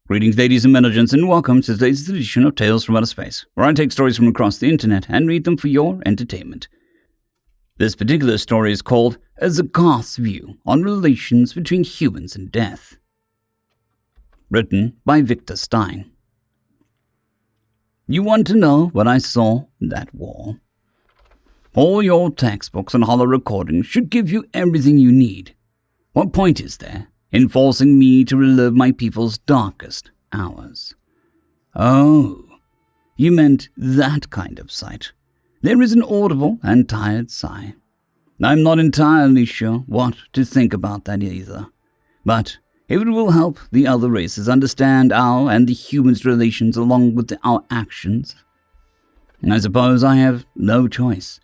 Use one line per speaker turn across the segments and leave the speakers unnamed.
Greetings, ladies and gentlemen, and welcome to today's edition of Tales from Outer Space, where I take stories from across the internet and read them for your entertainment. This particular story is called A Zkarth's View on Relations Between Humans and Death. Written by Victor Stein. You want to know what I saw in that war? All your textbooks and hollow recordings should give you everything you need. What point is there in forcing me to relive my people's darkest hours? Oh, you meant that kind of sight. There is an audible and tired sigh. I'm not entirely sure what to think about that either, but if it will help the other races understand our and the humans' relations along with our actions, I suppose I have no choice.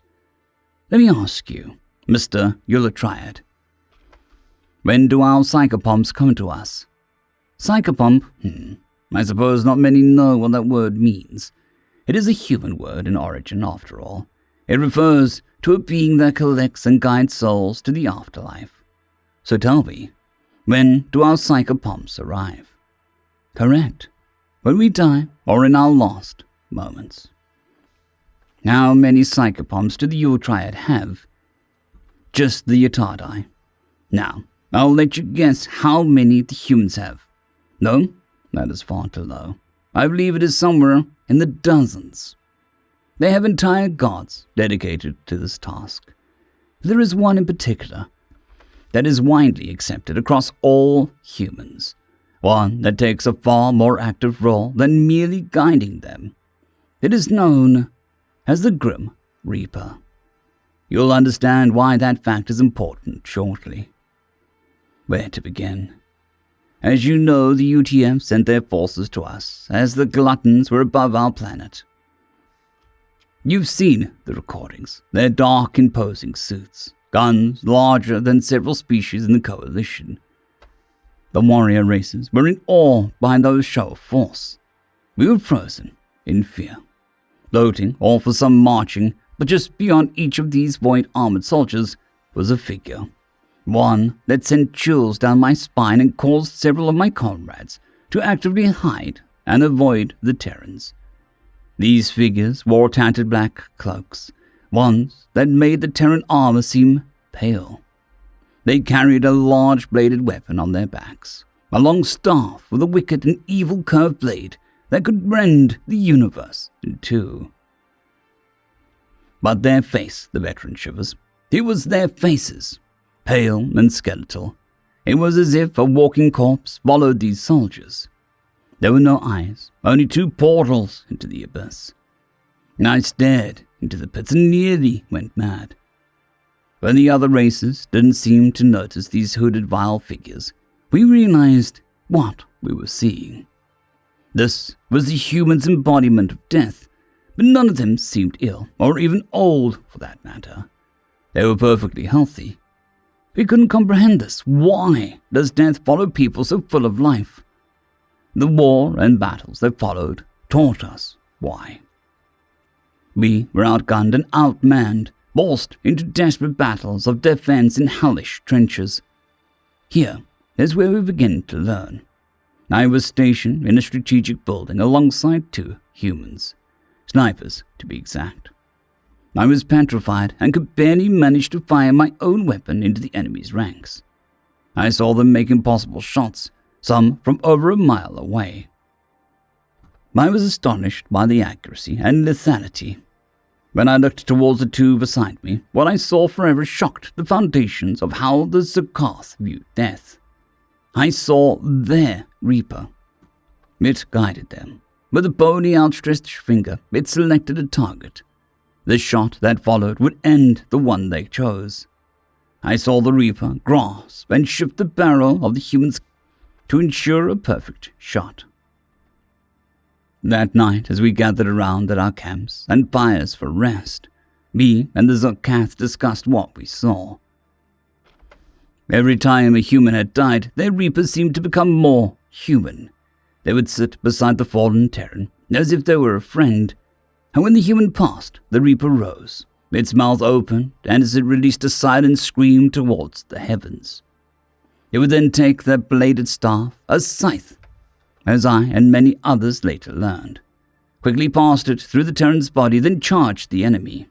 Let me ask you, Mr. Triad. When do our psychopomps come to us? Psychopomp? I suppose not many know what that word means. It is a human word in origin, after all. It refers to a being that collects and guides souls to the afterlife. So tell me, when do our psychopomps arrive? Correct. When we die or in our last moments. How many psychopomps do the Triad have? Just the Yatardai. Now, I'll let you guess how many the humans have. No, that is far too low. I believe it is somewhere in the dozens. They have entire gods dedicated to this task. There is one in particular that is widely accepted across all humans. One that takes a far more active role than merely guiding them. It is known as the Grim Reaper. You'll understand why that fact is important shortly. Where to begin? As you know, the UTF sent their forces to us as the gluttons were above our planet. You've seen the recordings, their dark, imposing suits, guns larger than several species in the coalition. The warrior races were in awe by those show of force. We were frozen in fear, floating all for some marching, but just beyond each of these void-armored soldiers was a figure. One that sent chills down my spine and caused several of my comrades to actively hide and avoid the Terrans. These figures wore tattered black cloaks, ones that made the Terran armor seem pale. They carried a large bladed weapon on their backs, a long staff with a wicked and evil curved blade that could rend the universe in two. But their face, the veteran shivers. It was their faces. Pale and skeletal, it was as if a walking corpse followed these soldiers. There were no eyes, only two portals into the abyss. I stared into the pits and nearly went mad. When the other races didn't seem to notice these hooded vile figures, we realized what we were seeing. This was the humans' embodiment of death, but none of them seemed ill, or even old for that matter. They were perfectly healthy. We couldn't comprehend this. Why does death follow people so full of life? The war and battles that followed taught us why. We were outgunned and outmanned, forced into desperate battles of defense in hellish trenches. Here is where we begin to learn. I was stationed in a strategic building alongside two humans. Snipers, to be exact. I was petrified and could barely manage to fire my own weapon into the enemy's ranks. I saw them make impossible shots, some from over a mile away. I was astonished by the accuracy and lethality. When I looked towards the two beside me, what I saw forever shocked the foundations of how the Zkarth viewed death. I saw their Reaper. It guided them. With a bony outstretched finger, it selected a target. The shot that followed would end the one they chose. I saw the Reaper grasp and shift the barrel of the human's to ensure a perfect shot. That night, as we gathered around at our camps and fires for rest, me and the Zkarth discussed what we saw. Every time a human had died, their Reapers seemed to become more human. They would sit beside the fallen Terran as if they were a friend, and when the human passed, the Reaper rose, its mouth opened, and as it released a silent scream towards the heavens. It would then take their bladed staff, a scythe, as I and many others later learned. Quickly passed it through the Terran's body, then charged the enemy.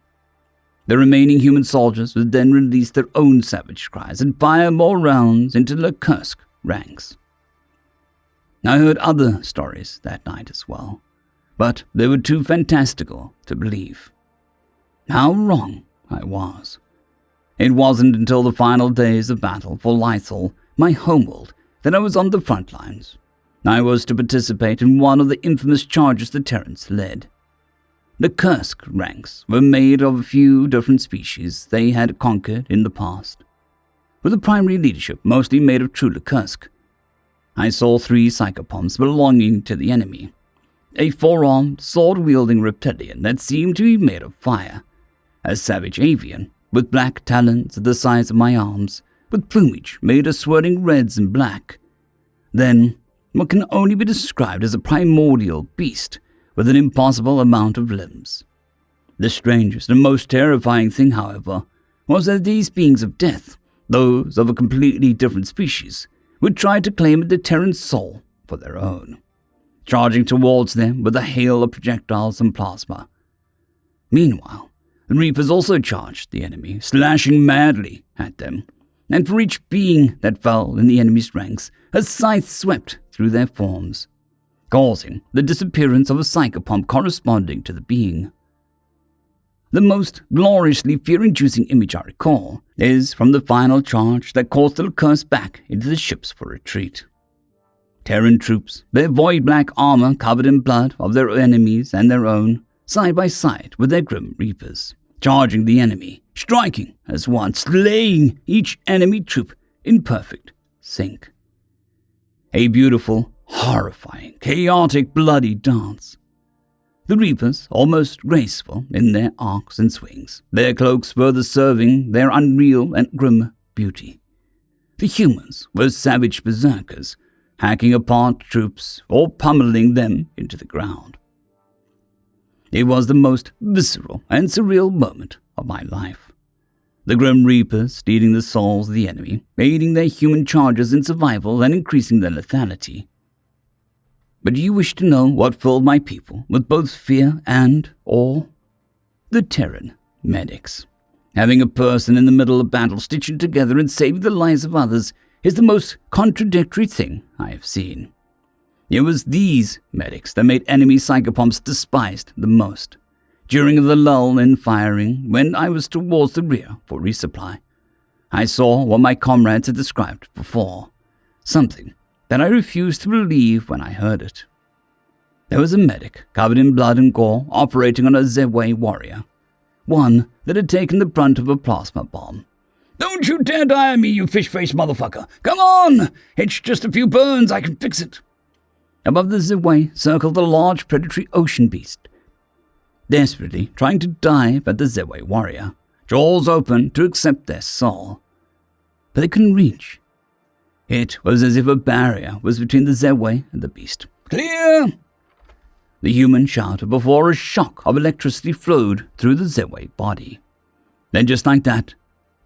The remaining human soldiers would then release their own savage cries and fire more rounds into the Kursk ranks. I heard other stories that night as well, but they were too fantastical to believe. How wrong I was. It wasn't until the final days of battle for Lyol, my homeworld, that I was on the front lines. I was to participate in one of the infamous charges the Terrans led. The Kursk ranks were made of a few different species they had conquered in the past, with the primary leadership mostly made of true Kursk. I saw 3 psychopomps belonging to the enemy, a 4-armed, sword-wielding reptilian that seemed to be made of fire, a savage avian with black talons the size of my arms, with plumage made of swirling reds and black. Then, what can only be described as a primordial beast with an impossible amount of limbs. The strangest and most terrifying thing, however, was that these beings of death, those of a completely different species, would try to claim the Terran soul for their own, charging towards them with a hail of projectiles and plasma. Meanwhile, the Reapers also charged the enemy, slashing madly at them, and for each being that fell in the enemy's ranks, a scythe swept through their forms, causing the disappearance of a psychopomp corresponding to the being. The most gloriously fear-inducing image I recall is from the final charge that caused the Kursk back into the ships for retreat. Terran troops, their void-black armor covered in blood of their enemies and their own, side by side with their grim Reapers, charging the enemy, striking as one, slaying each enemy troop in perfect sync. A beautiful, horrifying, chaotic, bloody dance. The Reapers, almost graceful in their arcs and swings, their cloaks further serving their unreal and grim beauty. The humans were savage berserkers, hacking apart troops or pummeling them into the ground. It was the most visceral and surreal moment of my life. The Grim Reapers stealing the souls of the enemy, aiding their human chargers in survival and increasing their lethality. But do you wish to know what filled my people with both fear and awe? The Terran medics. Having a person in the middle of battle stitching together and saving the lives of others is the most contradictory thing I have seen. It was these medics that made enemy psychopomps despised the most. During the lull in firing, when I was towards the rear for resupply, I saw what my comrades had described before, something that I refused to believe when I heard it. There was a medic covered in blood and gore operating on a Zeway warrior, one that had taken the brunt of a plasma bomb. "Don't you dare die on me, you fish-faced motherfucker! Come on! It's just a few burns, I can fix it!" Above the Zeway circled a large predatory ocean beast, desperately trying to dive at the Zeway warrior, jaws open to accept their soul. But they couldn't reach. It was as if a barrier was between the Zeway and the beast. "Clear!" The human shouted before a shock of electricity flowed through the Zeway body. Then just like that,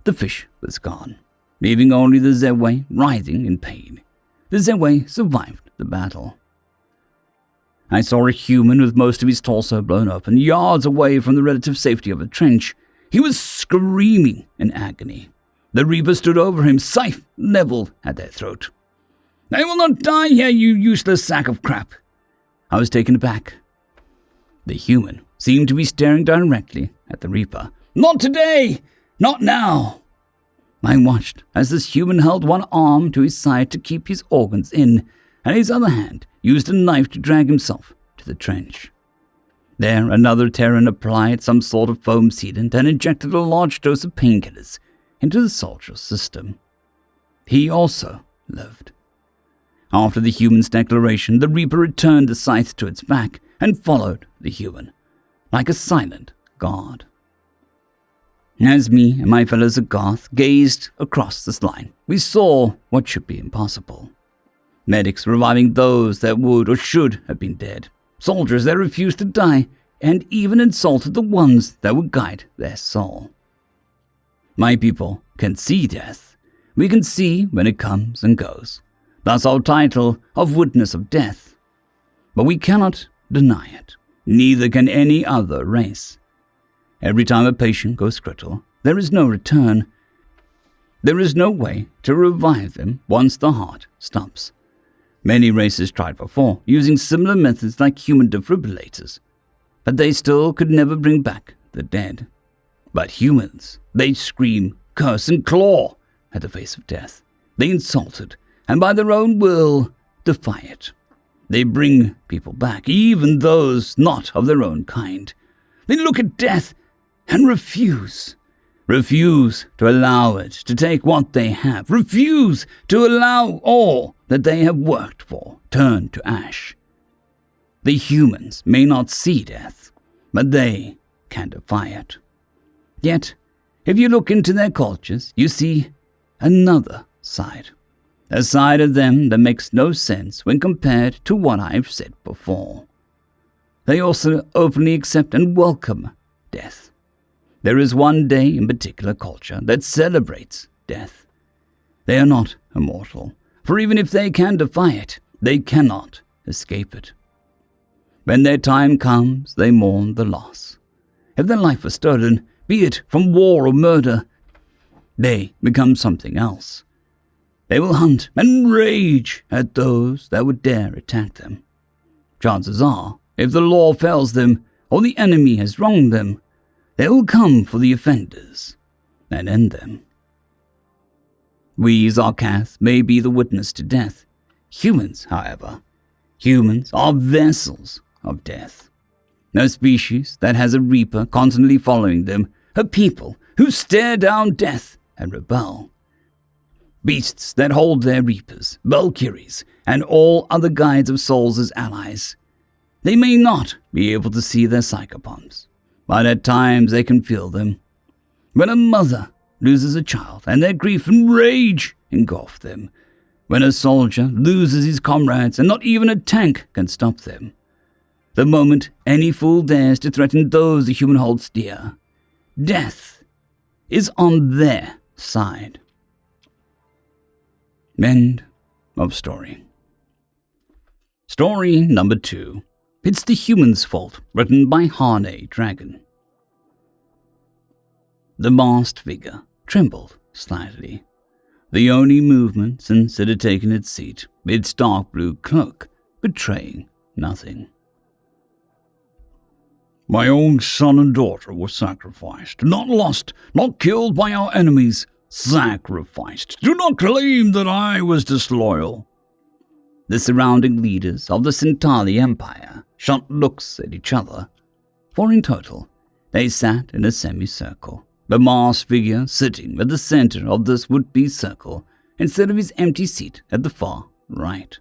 the fish was gone, leaving only the Zeway writhing in pain. The Zeway survived the battle. I saw a human with most of his torso blown open, yards away from the relative safety of a trench. He was screaming in agony. The Reaper stood over him, scythe leveled at their throat. "I will not die here, you useless sack of crap." I was taken aback. The human seemed to be staring directly at the Reaper. "Not today! Not now!" I watched as this human held one arm to his side to keep his organs in, and his other hand used a knife to drag himself to the trench. There, another Terran applied some sort of foam sealant and injected a large dose of painkillers into the soldier's system. He also lived. After the human's declaration, the Reaper returned the scythe to its back and followed the human, like a silent god. As me and my fellow Zkarth gazed across this line, we saw what should be impossible. Medics reviving those that would or should have been dead, soldiers that refused to die, and even insulted the ones that would guide their soul. My people can see death. We can see when it comes and goes. Thus our title of Witness of Death. But we cannot deny it. Neither can any other race. Every time a patient goes critical, there is no return. There is no way to revive them once the heart stops. Many races tried before, using similar methods like human defibrillators, but they still could never bring back the dead. But humans, they scream, curse, and claw at the face of death. They insult it, and by their own will, defy it. They bring people back, even those not of their own kind. They look at death and refuse. Refuse to allow it to take what they have. Refuse to allow all that they have worked for turn to ash. The humans may not see death, but they can defy it. Yet, if you look into their cultures, you see another side. A side of them that makes no sense when compared to what I've said before. They also openly accept and welcome death. There is one day in particular culture that celebrates death. They are not immortal, for even if they can defy it, they cannot escape it. When their time comes, they mourn the loss. If their life was stolen, be it from war or murder, they become something else. They will hunt and rage at those that would dare attack them. Chances are, if the law fails them or the enemy has wronged them, they will come for the offenders and end them. We, Zkarth, may be the witness to death. Humans, however, humans are vessels of death. No species that has a reaper constantly following them, a people who stare down death and rebel. Beasts that hold their reapers, Valkyries, and all other guides of souls as allies. They may not be able to see their psychopomps, but at times they can feel them. When a mother loses a child and their grief and rage engulf them. When a soldier loses his comrades and not even a tank can stop them. The moment any fool dares to threaten those the human holds dear, death is on their side. End of story. Story number 2. It's the Human's Fault, written by Harney Dragon. The masked figure trembled slightly. The only movement since it had taken its seat, its dark blue cloak betraying nothing. My own son and daughter were sacrificed, not lost, not killed by our enemies, sacrificed. Do not claim that I was disloyal. The surrounding leaders of the Centauri Empire shot looks at each other, for in total they sat in a semicircle, the masked figure sitting at the center of this would-be circle instead of his empty seat at the far right.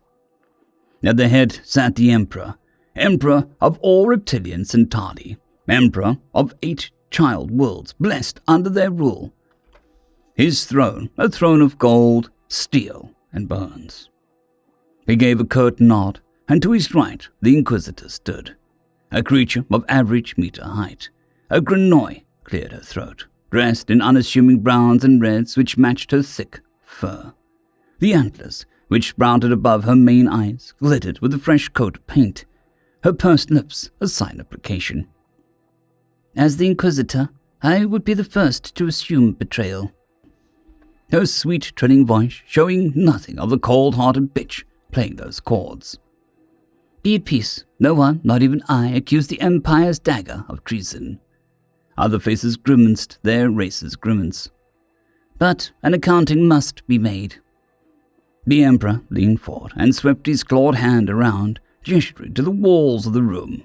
At the head sat the Emperor, Emperor of all reptilian Centauri, Emperor of 8 child worlds blessed under their rule. His throne, a throne of gold, steel, and bones. He gave a curt nod, and to his right the Inquisitor stood. A creature of average meter height. A grenouille cleared her throat, dressed in unassuming browns and reds which matched her thick fur. The antlers, which sprouted above her main eyes, glittered with a fresh coat of paint, her pursed lips a sign of placation. As the Inquisitor, I would be the first to assume betrayal. Her sweet, trilling voice showing nothing of the cold-hearted bitch playing those chords. Be at peace. No one, not even I, accused the Empire's dagger of treason. Other faces grimaced their race's grimace. But an accounting must be made. The Emperor leaned forward and swept his clawed hand around, gesturing to the walls of the room.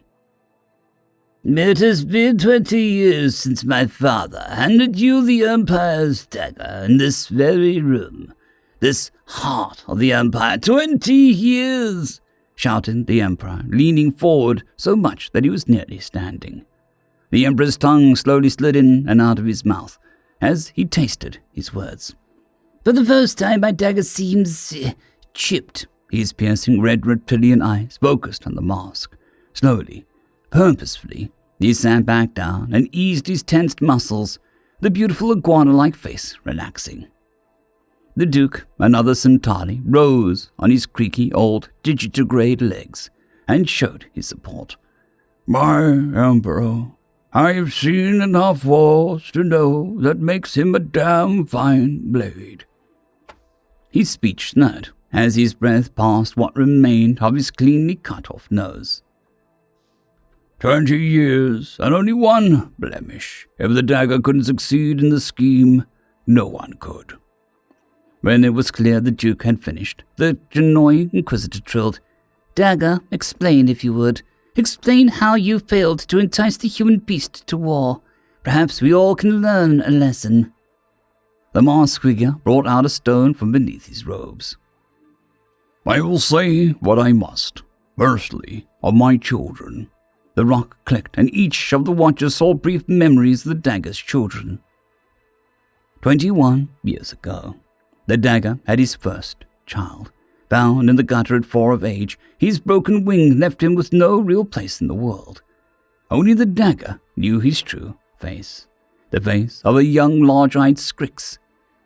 It has been 20 years since my father handed you the Empire's dagger in this very room. This heart of the Empire. 20 years! Shouted the Emperor, leaning forward so much that he was nearly standing. The Emperor's tongue slowly slid in and out of his mouth as he tasted his words. For the first time, my dagger seems chipped. His piercing red reptilian eyes focused on the mask. Slowly, purposefully, he sat back down and eased his tensed muscles, the beautiful iguana-like face relaxing. The Duke, another Centauri, rose on his creaky old digitigrade legs, and showed his support. "My Emperor, I've seen enough wars to know that makes him a damn fine blade." His speech slurred as his breath passed what remained of his cleanly cut-off nose. 20 years, and only one blemish. If the dagger couldn't succeed in the scheme, no one could. When it was clear the Duke had finished, the Genoy Inquisitor trilled, "Dagger, explain if you would. Explain how you failed to entice the human beast to war. Perhaps we all can learn a lesson." The masked figure brought out a stone from beneath his robes. "I will say what I must. Firstly, of my children." The rock clicked, and each of the watchers saw brief memories of the dagger's children. 21 years ago, the dagger had his first child. Found in the gutter at 4 of age, his broken wing left him with no real place in the world. Only the dagger knew his true face. The face of a young, large-eyed Scrix.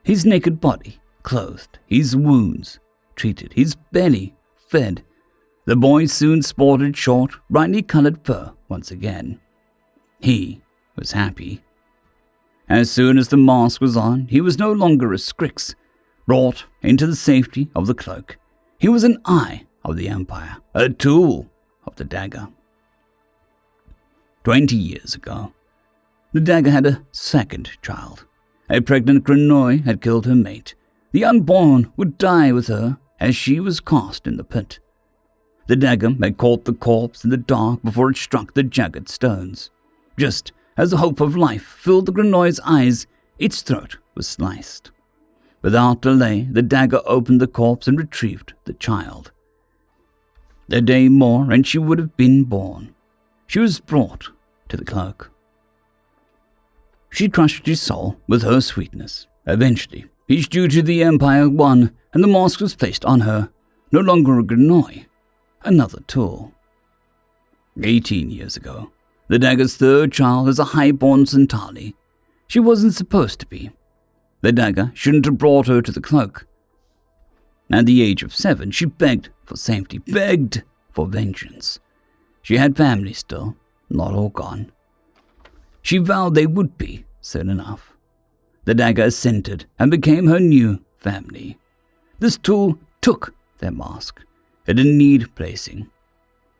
His naked body clothed, his wounds treated, his belly fed. The boy soon sported short, brightly colored fur once again. He was happy. As soon as the mask was on, he was no longer a Scrix, brought into the safety of the cloak. He was an eye of the Empire, a tool of the dagger. 20 years ago, the dagger had a second child. A pregnant Grenoy had killed her mate. The unborn would die with her as she was cast in the pit. The dagger had caught the corpse in the dark before it struck the jagged stones. Just as the hope of life filled the Grenoy's eyes, its throat was sliced. Without delay, the dagger opened the corpse and retrieved the child. A day more and she would have been born. She was brought to the cloak. She crushed his soul with her sweetness. Eventually, his duty to the Empire won, and the mask was placed on her. No longer a Grenoy, another tool. 18 years ago, the dagger's third child is a high-born Centauri. She wasn't supposed to be. The dagger shouldn't have brought her to the cloak. At the age of 7, she begged for safety, begged for vengeance. She had family still, not all gone. She vowed they would be soon enough. The dagger assented and became her new family. This tool took their mask. It didn't need placing.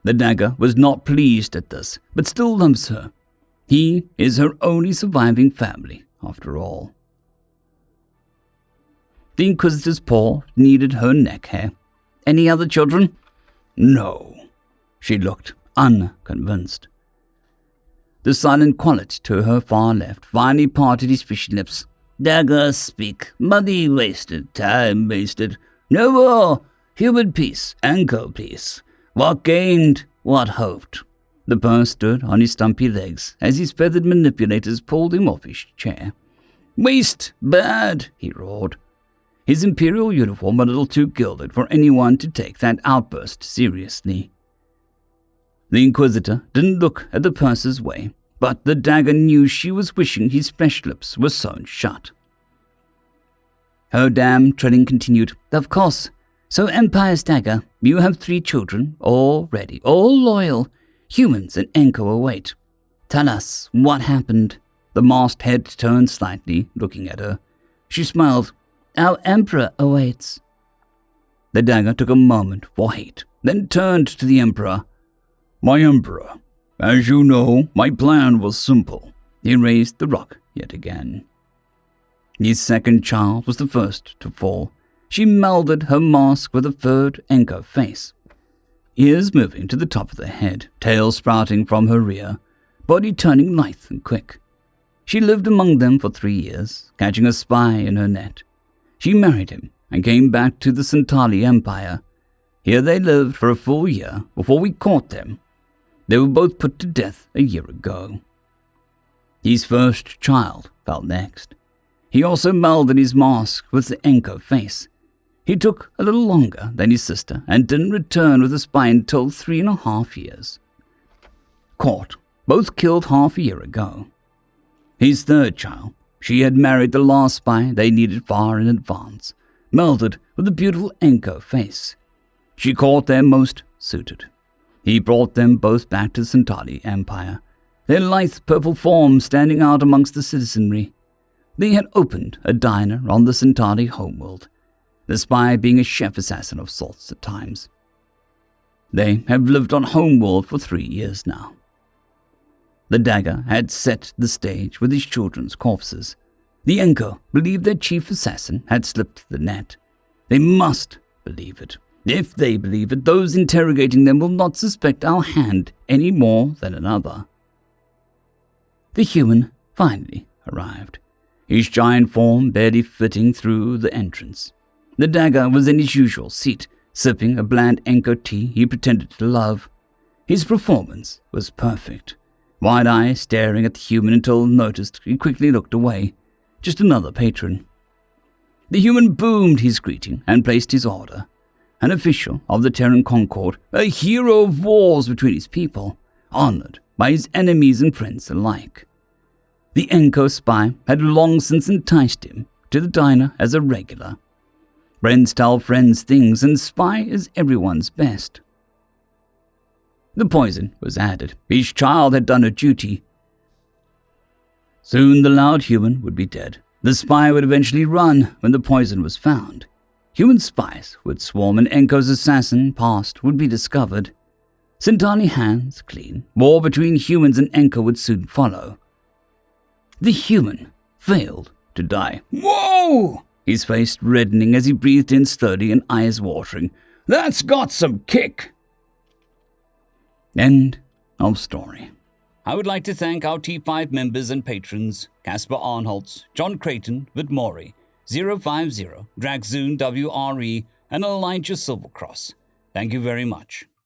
The dagger was not pleased at this, but still loves her. He is her only surviving family, after all. The Inquisitor's paw kneaded her neck hair. "Any other children?" "No." She looked unconvinced. The silent quality to her far left finally parted his fishy lips. "Dagger, speak. Money wasted, time wasted. No more. Human peace, Anko peace. What gained, what hoped." The purse stood on his stumpy legs as his feathered manipulators pulled him off his chair. "Waste, bad," he roared. His imperial uniform a little too gilded for anyone to take that outburst seriously. The Inquisitor didn't look at the purser's way, but the dagger knew she was wishing his flesh lips were sewn shut. Her damn treading continued. "Of course. So Empire's dagger, you have 3 children, all ready, all loyal. Humans and Anko await. Tell us what happened." The masked head turned slightly, looking at her. She smiled. "Our Emperor awaits." The dagger took a moment for hate, then turned to the Emperor. "My Emperor, as you know, my plan was simple." He raised the rock yet again. His second child was the first to fall. She melded her mask with a furred Anko face. Ears moving to the top of the head, tail sprouting from her rear, body turning lithe and quick. She lived among them for 3 years, catching a spy in her net. She married him and came back to the Centauri Empire. Here they lived for a full year before we caught them. They were both put to death a year ago. His first child fell next. He also melded his mask with the Anko face. He took a little longer than his sister and didn't return with the spy until 3.5 years. Caught, both killed half a year ago. His third child, she had married the last spy they needed far in advance, melded with the beautiful Anko face. She caught their most suited. He brought them both back to the Centauri Empire, their lithe purple forms standing out amongst the citizenry. They had opened a diner on the Centauri homeworld, the spy being a chef assassin of sorts at times. They have lived on homeworld for 3 years now. The dagger had set the stage with his children's corpses. The Enko believed their chief assassin had slipped the net. They must believe it. If they believe it, those interrogating them will not suspect our hand any more than another. The human finally arrived, his giant form barely fitting through the entrance. The dagger was in his usual seat, sipping a bland Enko tea he pretended to love. His performance was perfect, wide eyes staring at the human until noticed he quickly looked away. Just another patron. The human boomed his greeting and placed his order. An official of the Terran Concord, a hero of wars between his people, honored by his enemies and friends alike. The Enko spy had long since enticed him to the diner as a regular. Friends tell friends things, and spy is everyone's best. The poison was added. Each child had done her duty. Soon the loud human would be dead. The spy would eventually run when the poison was found. Human spies would swarm, and Enko's assassin past would be discovered. Centauri hands clean. War between humans and Enko would soon follow. The human failed to die. Whoa! His face reddening as he breathed in slowly and eyes watering. That's got some kick! End of story. I would like to thank our T5 members and patrons, Casper Arnholtz, John Creighton, Vidmori, 050, Dragzoon WRE, and Elijah Silvercross. Thank you very much.